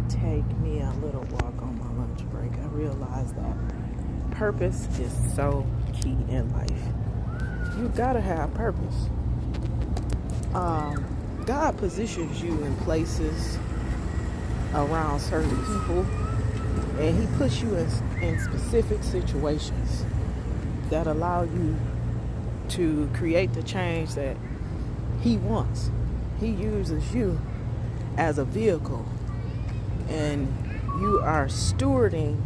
take me a little walk on my lunch break. I realize that purpose is so key in life. You gotta have purpose. God positions you in places around certain people, and he puts you in specific situations that allow you to create the change that he wants. He uses you as a vehicle, and you are stewarding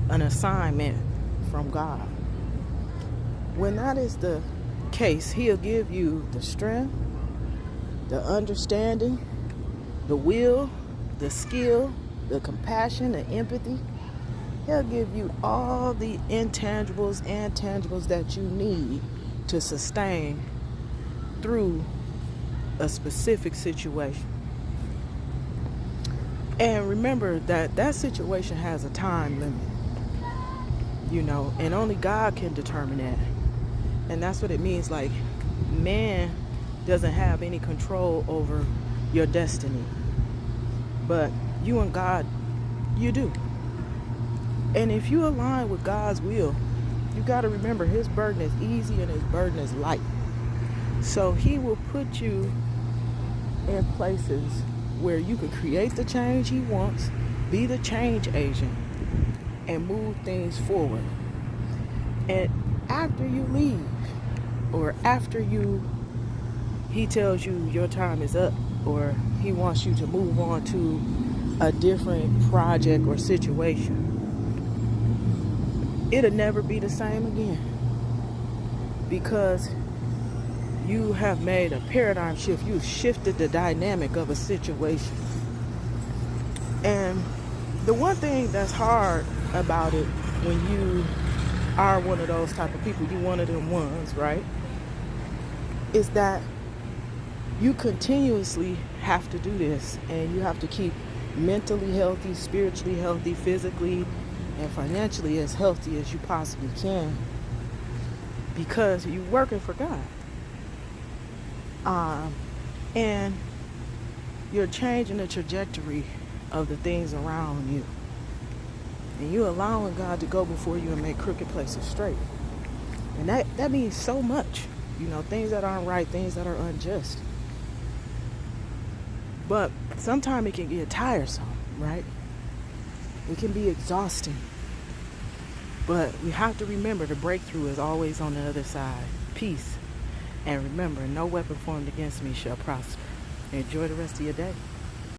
an assignment from God. When that is the case, he'll give you the strength, the understanding, the will, the skill, the compassion, the empathy. He'll give you all the intangibles and tangibles that you need to sustain through a specific situation. And remember that that situation has a time limit, and only God can determine that. And that's what it means. Like, man doesn't have any control over your destiny, but you and God, you do. And if you align with God's will, you got to remember his burden is easy and his burden is light. So he will put you in places where you can create the change he wants, be the change agent, and move things forward. And after you leave, or after he tells you your time is up, or he wants you to move on to a different project or situation, it'll never be the same again, because you have made a paradigm shift. You've shifted the dynamic of a situation. And the one thing that's hard about it, when you are one of those type of people, you one of them ones, right, is that you continuously have to do this, and you have to keep mentally healthy, spiritually healthy, physically and financially as healthy as you possibly can, because you're working for God. And you're changing the trajectory of the things around you, and you're allowing God to go before you and make crooked places straight. And that means so much, things that aren't right, things that are unjust. But sometimes it can get tiresome, right? It can be exhausting. But we have to remember the breakthrough is always on the other side. Peace. And remember, no weapon formed against me shall prosper. Enjoy the rest of your day.